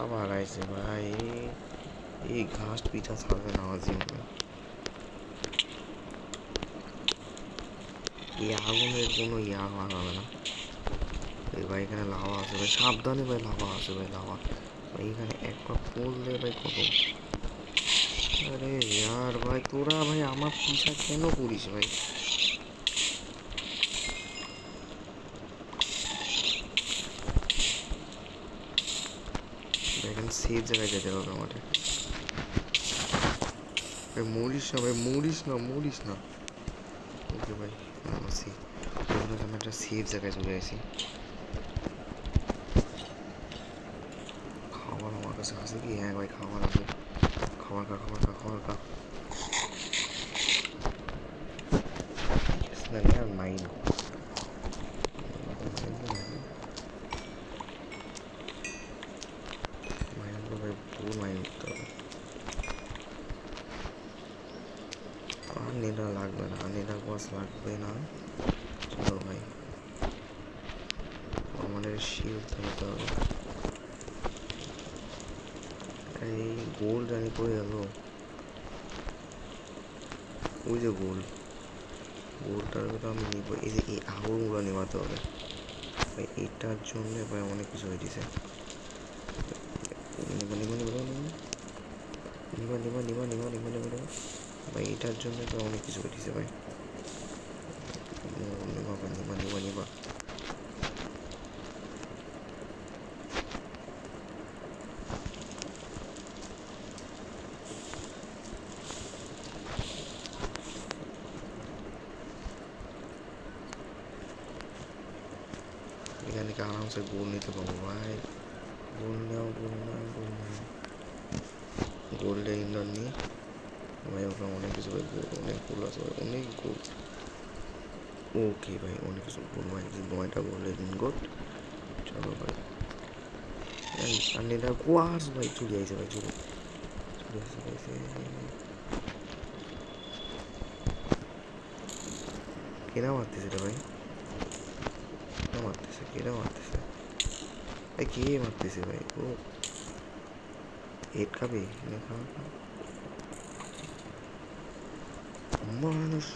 আবার আইসে ভাই, এই ঘাস পিঠা ছাড়বে না আমার জীবনে। এই আগুনের কোনো ইয়া হবে না। এই ভাই এখানে লাভা আছে ভাই, সাবধানে ভাই, লাভা আছে ভাই, লাভা ভাই। এখানে একবার পড়লে ভাই কত। আরে ইয়ার ভাই, তোরা ভাই আমার পিছা কেন করিস ভাই? এখানে সেফ জায়গায় যেতে হবে আমাদের ভাই। মরিস না ভাই, মরিস না মরিস না। ওকে ভাই, আসি আমি একটা সেফ জায়গায় চলে আসি। খাবার আমার কাছে আছে কি? হ্যাঁ ভাই, খাবার আছে। খাবার খা, খাবার খা, খাবার খা। আর মাইন ভাই, পুরো মাইন করতে হবে। আর নেটা লাগবে না, নেটা বস লাগবে না। চলো ভাই, আমাদের শিল্ড ধরতে হবে। এই গোল্ড জানি করে গেল, ওই যে গোল্ড, গোল্ডটার কথা আমি নিব। এই যে এই আগুনগুলো নেওয়াতে হবে ভাই, এটার জন্য ভাই অনেক কিছু হয়ে দিছে। নিবা নিবা নিবা নিবা নিবা নিবা নিবা নিবা নিবা নিবা ভাই, এটার জন্য তো অনেক কিছু হয়ে দিছে ভাই। নিবা ভাই, নিবা নিবা নিবা। এখান থেকে আরামসে গোল নিতে পারবো ভাই। গোল নাও, গোল নাও, গোল নাও। গোল্ডের ইন্ডার নিয়ে ভাই, ওখানে অনেক কিছু ভাই, গোল অনেক গোল আছে ভাই, অনেক গোল। ওকে ভাই, অনেক কিছু গোল ভাই, 9টা গোল্ডের ইনগোট। চলো ভাই, আর নেটা কোয়াস ভাই চলে আইছে ভাই, চলে চলে আসছে ভাই। কেনা মারতেছে রে ভাই, কেনা মারতেছে ভাই, কে মারতেছে ভাই? ও হেড খাবে না? মানুষ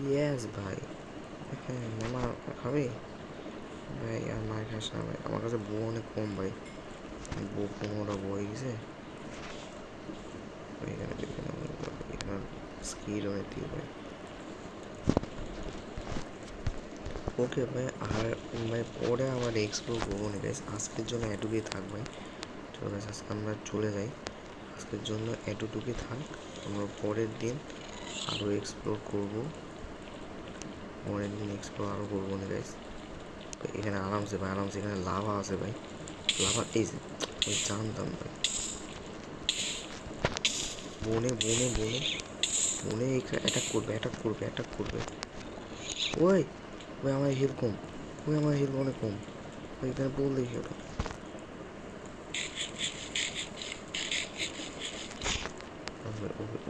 ইয়েস ভাই। হ্যাঁ মামা খাবে ভাই, আর মায়ের খাস না ভাই, আমার কাছে বউ অনেক কম ভাই, বউ 15টা বউ হয়ে গেছে। এখানে স্কিল অনেক দিয়ে ভাই। ওকে ভাই, আর ভাই পরে আবার এক্সপ্লোর করবো না গাইস, আজকের জন্য এটুকুই থাক ভাই। চলো গাইস আজকে আমরা চলে যাই, আজকের জন্য এটুকুই থাক। আমরা পরের দিন আরও এক্সপ্লোর করবো, আরও করবো না গাইস। এখানে আরামসে ভাই, আরামসে এখানে লাভা আছে ভাই, লাভা এই যে জানতাম ভাই। বনে বনে বনে বনে অ্যাটাক করবে। ওই ওই আমার হেলথ কম, আমার হেলথ অনেক কম ওই, এখানে বল দেখি ওটা।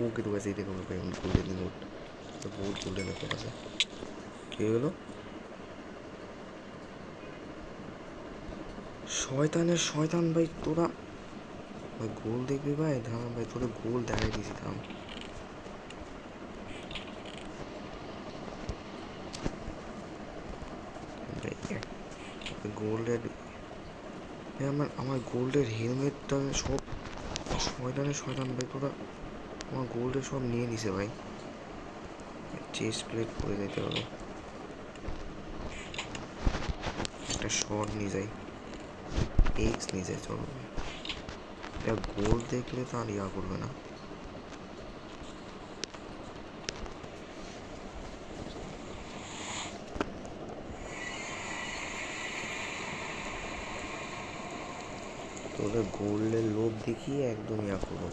ওকে তো কাছে এটা কোনো ভাই, গোল্ডেন নোট তো বহুত গোল্ডেন নোট আছে। কী হলো? শয়তান ভাই তোরা ভাই, গোল দেখবি ভাই, দাঁড়ান ভাই, তোরা গোল দেখাই দিয়েছি থাম। গোল্ডের আমার গোল্ডের হেলমেটটা সব, শয়তান ভাই তোরা আমার গোল্ডের সব নিয়ে নিছে ভাই। চেস্ট প্লেট করে যেতে হবে, একটা শট নিয়ে যাই, এক্স নিয়ে যাই, চলো ভাই। এটা গোল্ড দেখলে তো আর ইয়া করবে না। তোদের গোল্ডের লোভ দেখিয়ে একদম ইয়া করবো,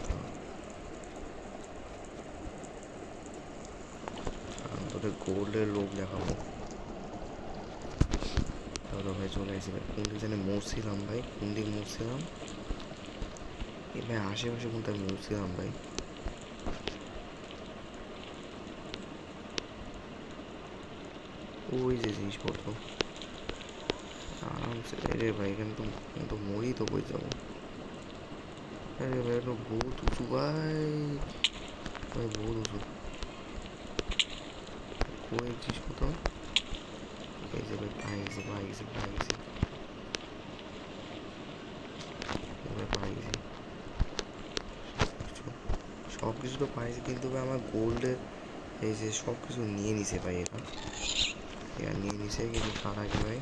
তোদের গোল্ডের লোভ দেখাবো। চলো ভাই চলে আসি ভাই, কোন দিক জানি মরছিলাম ভাই, কোন দিক মরছিলাম এই ভাই, আশেপাশে কোনটা মরছিলাম ভাই। ওই যে জিনিসপত্র আরামসে রে ভাই, এখানে তো মরি তো কই যাবো। আরে ভাই এটা বহুত উঁচু ভাই, বহুত উঁচু। কই জিনিসপত্র এই যে ভাই, পাই গেছি সব কিছু তো পাইছি, কিন্তু ভাই আমার গোল্ডের এই যে সব কিছু নিয়ে নিছে ভাই, এরা নিয়ে নিছে। কিন্তু তার আগে ভাই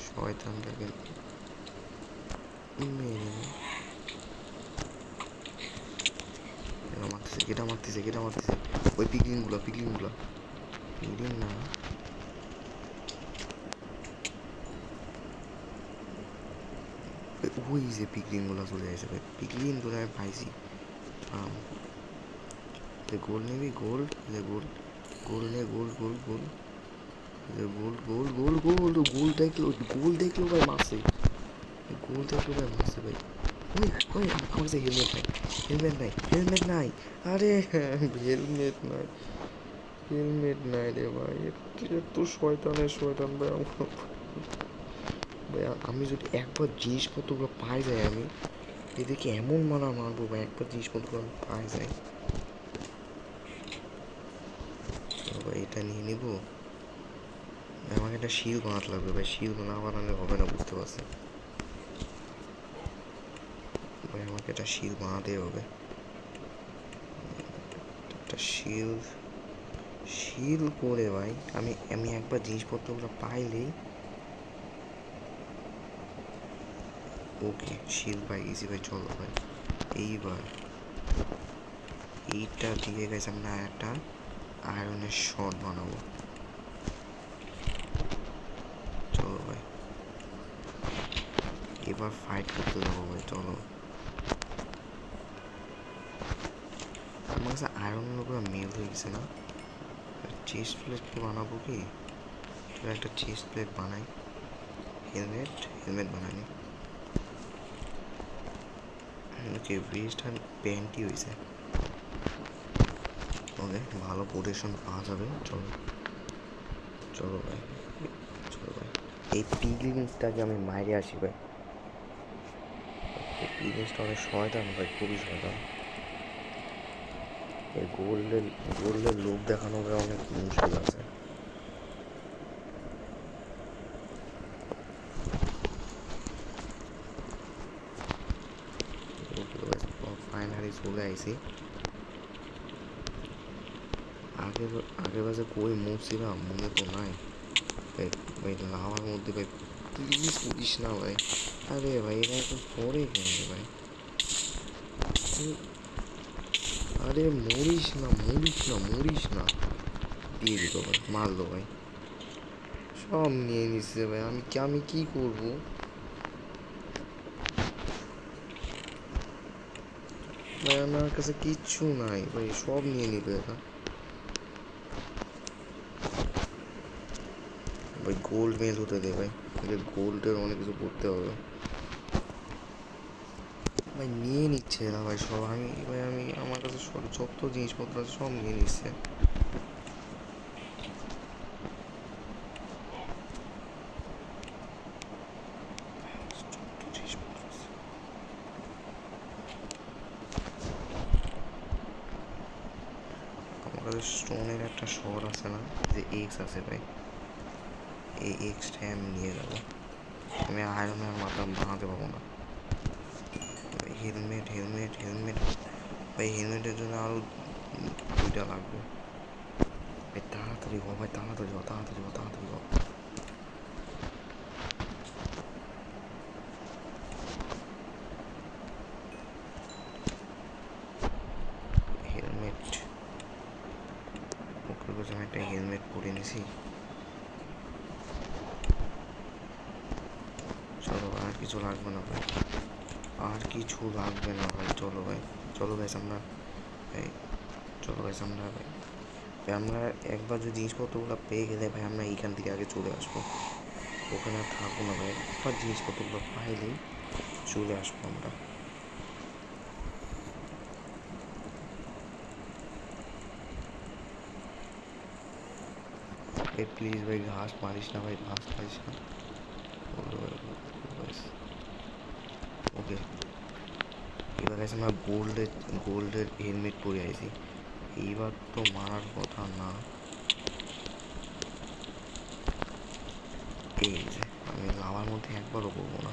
শয়তানটাকে মেরে মারতেছে ওই পিগলিনগুলো পিগলিন না, ওই যে পিগলিনগুলো চলে আসে ভাই, পিগলিন ধরে আমি পাইছি। গোল্ড নিবি, গোল্ড দেখলো ভাই মারছে, ভাই। ওই আমার কাছে হেলমেট নাই আরে হেলমেট নাই রে ভাই, এত শয়তান ভাই আমার ভাই। আমি যদি একবার জিনিসপত্রগুলো পাই যাই, আমি এদেরকে এমন মারবো ভাই, একবার জিনিসপত্রগুলো আমি পাই যাই। ভাই এটা নিয়ে নিবো, আমাকে একটা শিল বানাতে লাগবে ভাই, শিল না বানালে হবে না, বুঝতে পারছি ভাই, আমাকে একটা শিল বানাতেই হবে। একটা শিল করে ভাই, আমি একবার জিনিসপত্রগুলো পাইলেই ওকে শিল পাই গেছি ভাই। চলো ভাই এইবার এইটা দিয়ে গেছে, আমরা একটা আয়রনের শট বানাবো। চলো ভাই এবার ফাইট করতে যাবো ভাই, চলো। আমার কাছে আয়রনের উপরে মেল হয়ে গেছে না, চেস্ট প্লেট বানাবো কি, একটা চেস্ট প্লেট বানাই, হেলমেট বানাই। ভেস্ট আর প্যান্টই হয়েছে। ওকে, ভালো প্রোটেকশন পাওয়া যাবে। চলো চলো ভাই, চলো ভাই, এই পিগলিংসটাকে আমি মাইরে আসি ভাই। এই পিগলিংসটা অনেক শয়তান ভাই, খুবই শয়তান। এই গোল্ডের লোক দেখানো ভাই অনেক মুশকিল আছে। ফাইনালি চলে আইসি। আগে বাজে কই মরছিলাম মনে তো নাই ভাই। ভাই লাভার মধ্যে ভাই, প্লিজ বলিস না ভাই। আরে ভাই এটা এখন পরে কেন ভাই? আরে মরিস না, মরিস না, মরিস না। দিয়ে দিল ভাই, মারলো ভাই, সব নিয়ে নিচ্ছে ভাই। আমি কি করবো ভাই? আমার কাছে কিচ্ছু নাই ভাই, সব নিয়ে নিল এরা ভাই। গোল্ড মেল হতে দে ভাই, গোল্ডের অনেক কিছু করতে হবে ভাই। নিয়ে নিচ্ছে এরা ভাই সব। আমি আমার কাছে সব যত জিনিসপত্র আছে সব নিয়ে নিচ্ছে। আমার কাছে স্টোনের একটা শর আছে না, যে এক্স আছে ভাই, এই এক্সটাই আমি নিয়ে যাবো। আমি আয়রন ম্যান মাথা বানাতে পারবো না। হেলমেট হেলমেট হেলমেট ভাই, হেলমেটের জন্য আরও 2টা লাগবে ভাই। তাড়াতাড়ি হ ভাই, তাড়াতাড়ি হ, তাড়াতাড়ি হ, তাড়াতাড়ি হ। হেলমেট ওকে, আমি একটা হেলমেট পরে নিছি। চলো, আর কিছু লাগবে না ভাই, আর কিছু লাগবে না ভাই। চলো ভাই, চলো ভাই আমরা ভাই, চলো ভাই আমরা ভাই, আমরা একবার যদি জিনিসপত্রগুলো পেয়ে গেলে ভাই, আমরা এইখান থেকে আগে চলে আসবো, ওখানে আর থাকবো না ভাই। একবার জিনিসপত্রগুলো পাইলেই চলে আসবো আমরা। ভাই প্লিজ ভাই, ঘাস মারিস না ভাই, ঘাস মারিস না। ওকে, এবার আছে আমরা গোল্ডের হেলমেট পরে আইছি। এইবার তো মারার কথা না। এই যে আমি লাভার মধ্যে একবারও পড়বো না,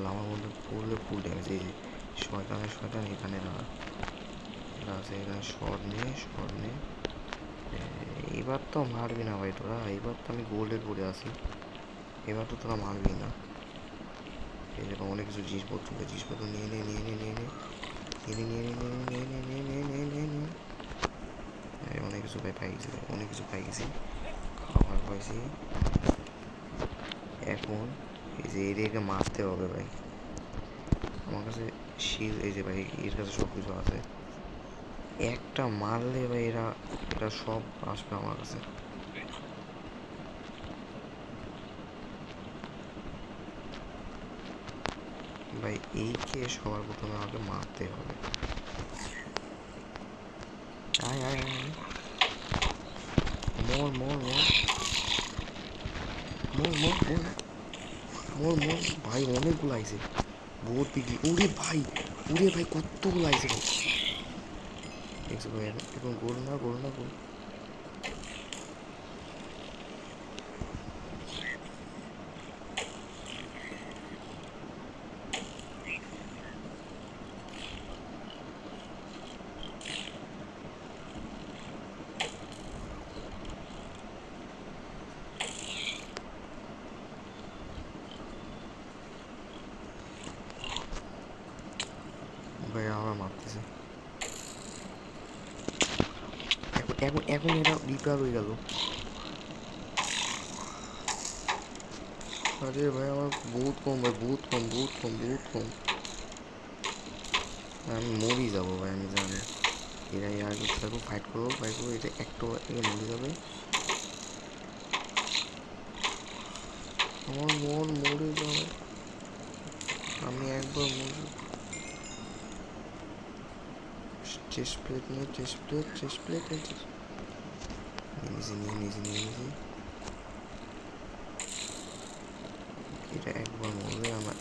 লাভার মধ্যে পড়লে ফুল ড্যামেজ। এই যে শয়তান এখানে এরা আছে, এখানে শট নে। এবার তো মারবি না ভাই তোরা, এবার তো আমি গোল্ডের পরে আসি, এবার তো তোরা মারবি না। এই যে অনেক কিছু জিনিসপত্র নিয়ে নে নিয়ে নে নিয়ে নে নিয়ে নে নিয়ে নে নিয়ে নে নিয়ে নে নিয়ে নে নিয়ে নে। অনেক কিছু ভাই পাই গেছি ভাই, অনেক কিছু পাই গেছি, খাবার পাইছি। এখন এই যে এরিয়াকে মারতে হবে ভাই। আমার কাছে শিল, এই যে ভাই এর কাছে সব কিছু আছে। একটা মারলে ভাই এরা সব আসবে আমার কাছে ভাই। এইকে সবার প্রথমে আমাকে মারতে হবে। আয় আয় আয়, মর মর মর মর মর মর মর মর ভাই, অনেকগুলো আইছে, বহুত পিগলি। ওরে ভাই কতগুলো আইছে ভাই। দেখছো ভাই, এখন গোল না গোল না গোল। ভাই আবার মারতেছে। এখন এটা রিপেয়ার হয়ে গেল। আরে ভাই আমার বহুত কম ভাই, বহুত কম। আমি মরি যাবো ভাই, আমি জানি। এরা আগে থাকবো, ফাইট করবো এটা একটু মরে যাবে। আমার মরে যাবে, আমি একবার মরে চেস্ট প্লেট নিয়ে চেস্ট প্লেট নিয়ে নিয়েছি। এটা একবার মরলে আমার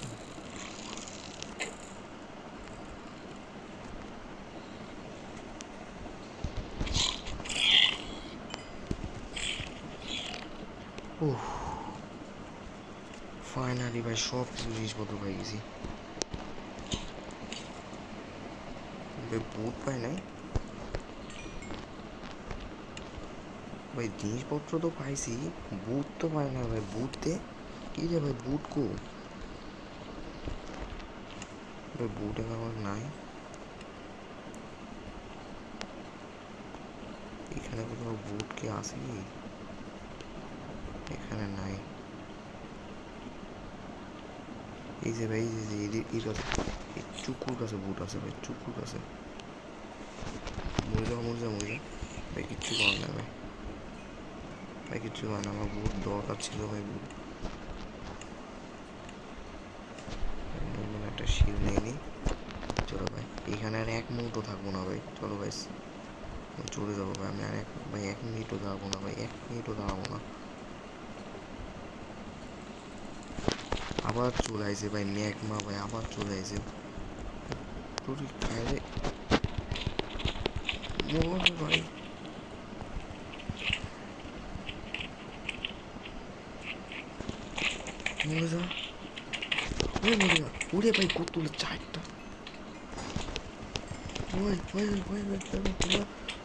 ফাইনালি ভাই সব কিছু জিনিসপত্র পাই গেছি। বুট পাই নাই ভাই, জিনিসপত্র তো পাইছি, বুট তো পাই না ভাই। বুট দে কি রে ভাই, বুট কো ভাই? বুট এখন আমার নাই। এখানে কোথাও বুট কি আছে কি? এখানে নাই। এই যে ভাই, এই যে এর কাছে চুকুর কাছে বুট আছে ভাই, চুকুর কাছে। মরে যা ভাই, কিচ্ছু করার না ভাই, কিচ্ছু করার না। আমার বুট দরকার ছিল ভাই, বুট। একটা শিল নিয়ে নিই। চলো ভাই, এখানে আর এক মুহূর্ত থাকবো না ভাই। চলো ভাই, চলে যাবো ভাই। আমি আর এক মিনিটও দাঁড়াবো না ভাই, এক মিনিটও দাঁড়াবো না। আবার চলে আসে ভাই ম্যাগমা ভাই, আবার চলে আসে। তোর খাইলে মর ভাই। মরে যা, মরে যা। ওরে ভাই কত চারটা।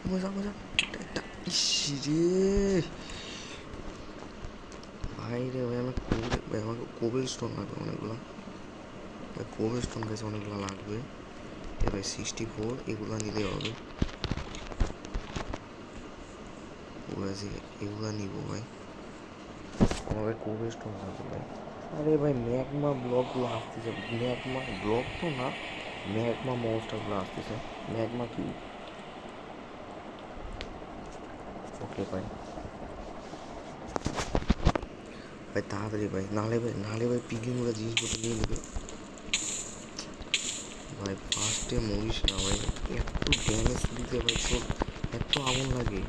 মজা ইসি রে ভাই রে ভাই। আমাকে কোবেল স্টোন লাগবে অনেকগুলো ভাই, কোবেল স্টোন গেছে অনেকগুলো লাগবে ভাই। 64 এগুলো নিলেই হবে। এগুলো নিব ভাই, আমার কোবেল স্টোন লাগবে ভাই। আরে ভাই ম্যাগমা ব্লকগুলো আসতেছে, ম্যাগমা ব্লক তো না, ম্যাগমা মনস্টারগুলো আসতেছে। ম্যাগমা কি? ওকে ভাই, ভাই তাড়াতাড়ি ভাই, নাহলে ভাই পিগলিনগুলো জিনিসপত্র নিয়ে নেবে ভাই। ফার্স্টে মরিস না ভাই, এত ড্যামেজ দিতে ভাই, তোর এত আগুন লাগে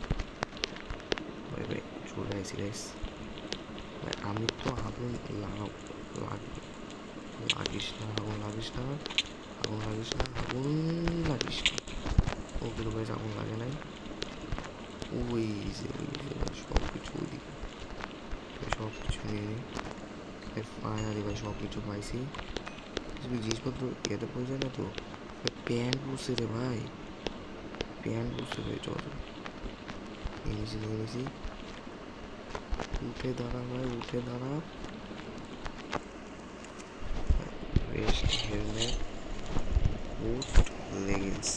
ভাই। চলে আসি গাইস ভাই। আমি তো আগুন লাগিস না, আগুন লাগিস না, ওকে তো ভাই আগুন লাগে নাই। ওই যে ভাই সব কিছু ওইদিকে, সব কিছু নিয়ে নিই ভাই। ফাইনালি ভাই সব কিছু পাইছি। জিনিসপত্র এতে প্রয়োজন না তো ভাই। প্যান্ট পরছে রে ভাই, প্যান্ট পরছে ভাই। চল নিয়ে নিয়েছি। উঠে দাঁড়া ভাই, উঠে দাঁড়া। ভেস্ট, হেলমেট, বুট, লেগিংস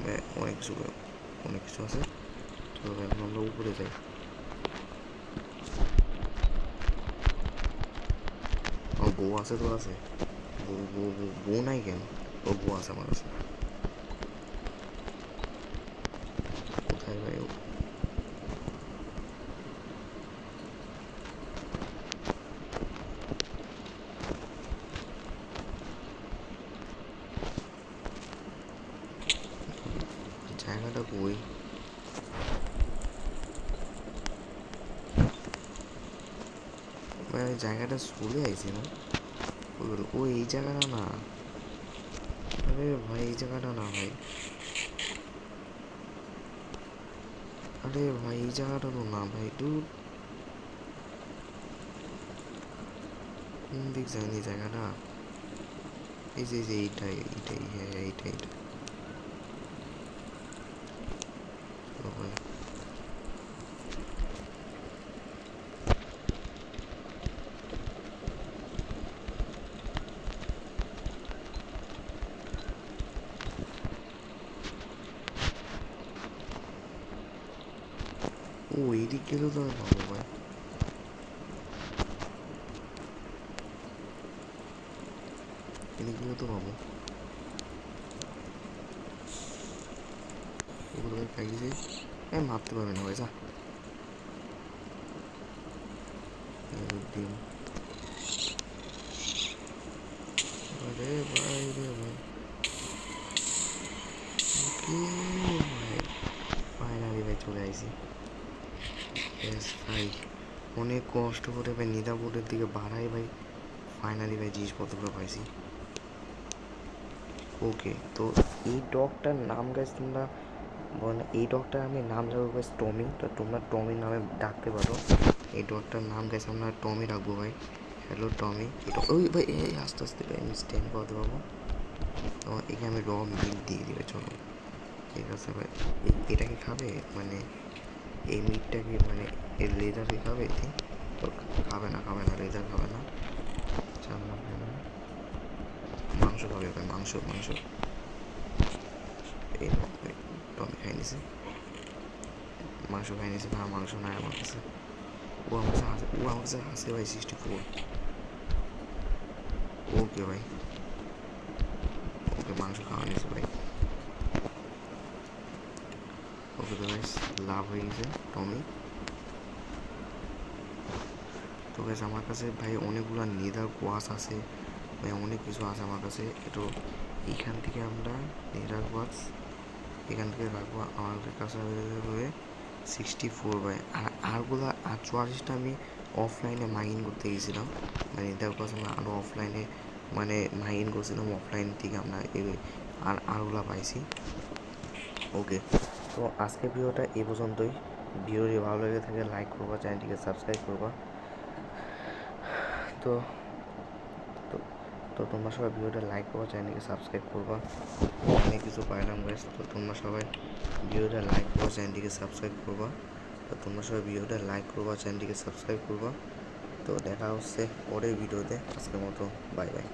ভাই, অনেক কিছু আছে। চলো ভাই এখন আমরা উপরে যাই। আমার বউ আছে, তোর আছে? বউ নাই কেন? ও বউ আছে আমার কাছে। কোথায় ভাই ও? জায়গাটা কই ভাই? জায়গাটা চলে আইছি না? ও এই জায়গাটা না। আরে ভাই এই জায়গাটা না ভাই। আরে ভাই এই জায়গাটা তো না ভাই। দূর, কোন দিক যায়নি জায়গাটা? এই যে এইটাই, হ্যাঁ এইটা। ও ভাই, ও এইদিক গেলেও তো আমি পাবো ভাই। এদিক গেলেও তো পাবো। ওগুলো ভাই পাই গেছি। মারতে পারবে না ভাই, যা। ডিম। আরে ভাই রে ভাই, কষ্ট করে ভাই নিদাপুরের দিকে বাড়াই ভাই ফাইনালি ভাই জিনিসপত্রগুলো পাইছি। ওকে, তো এই ডগটার নাম গাইস তোমরা এই ডগটার আমি নাম রাখবো গাইস টমি। তো তোমরা টমি নামে ডাকতে পারো। এই ডগটার নাম গাইস আমরা টমি রাখবো ভাই। হ্যালো টমি। এটা ওই ভাই এই আস্তে আস্তে ভাই আমি স্ট্যান্ড করতে পারবো। তো এখানে আমি র মিট দিয়ে দিবে, চলো ঠিক আছে ভাই। এটাকে খাবে মানে এই মিটটাকে মানে এই লেদারকে খাবে? তো খাবে না লেদার খাবে না, চামড়া খাবে না, মাংস খাবে ভাই, মাংস। এই টমি খাই নিছে, মাংস খাই নিছে ভাই, মাংস নাই আমার কাছে। আমার কাছে হাসে ভাই 64। ওকে ভাই, ওকে মাংস খাওয়া নিয়েছে ভাই। ওকে তো গাইস লাভ হয়ে গেছে টমি। তো গাইস আমার কাছে ভাই অনেকগুলো নেদার কোয়াস আছে ভাই, অনেক কিছু আছে আমার কাছে। একটু এইখান থেকে আমরা নেদার কোয়াস এখান থেকে রাখবো আমাদের কাছে হয়ে 64 ভাই। আরগুলো 44টা আমি অফলাইনে মাইন করতে গেছিলাম, মানে নেদার কোয়াস আমরা আরও অফলাইনে মানে মাইন করছিলাম, অফলাইন থেকে আমরা আরগুলো পাইছি। ওকে, তো আজকের ভিডিওটা এই পর্যন্তই। ভিডিওটি ভালো লেগে থাকে লাইক করবা, চ্যানেলটিকে সাবস্ক্রাইব করবা। তো তো তো তোমরা সবাই ভিডিওটা লাইক করবা, চ্যানেলটিকে সাবস্ক্রাইব করবা। অনেক কিছু পাইলাম গাইস। তো তোমরা সবাই ভিডিওটা লাইক করবা, চ্যানেলটিকে সাবস্ক্রাইব করবা। তো দেখা হচ্ছে পরের ভিডিওতে। আজকের মতো বাই বাই।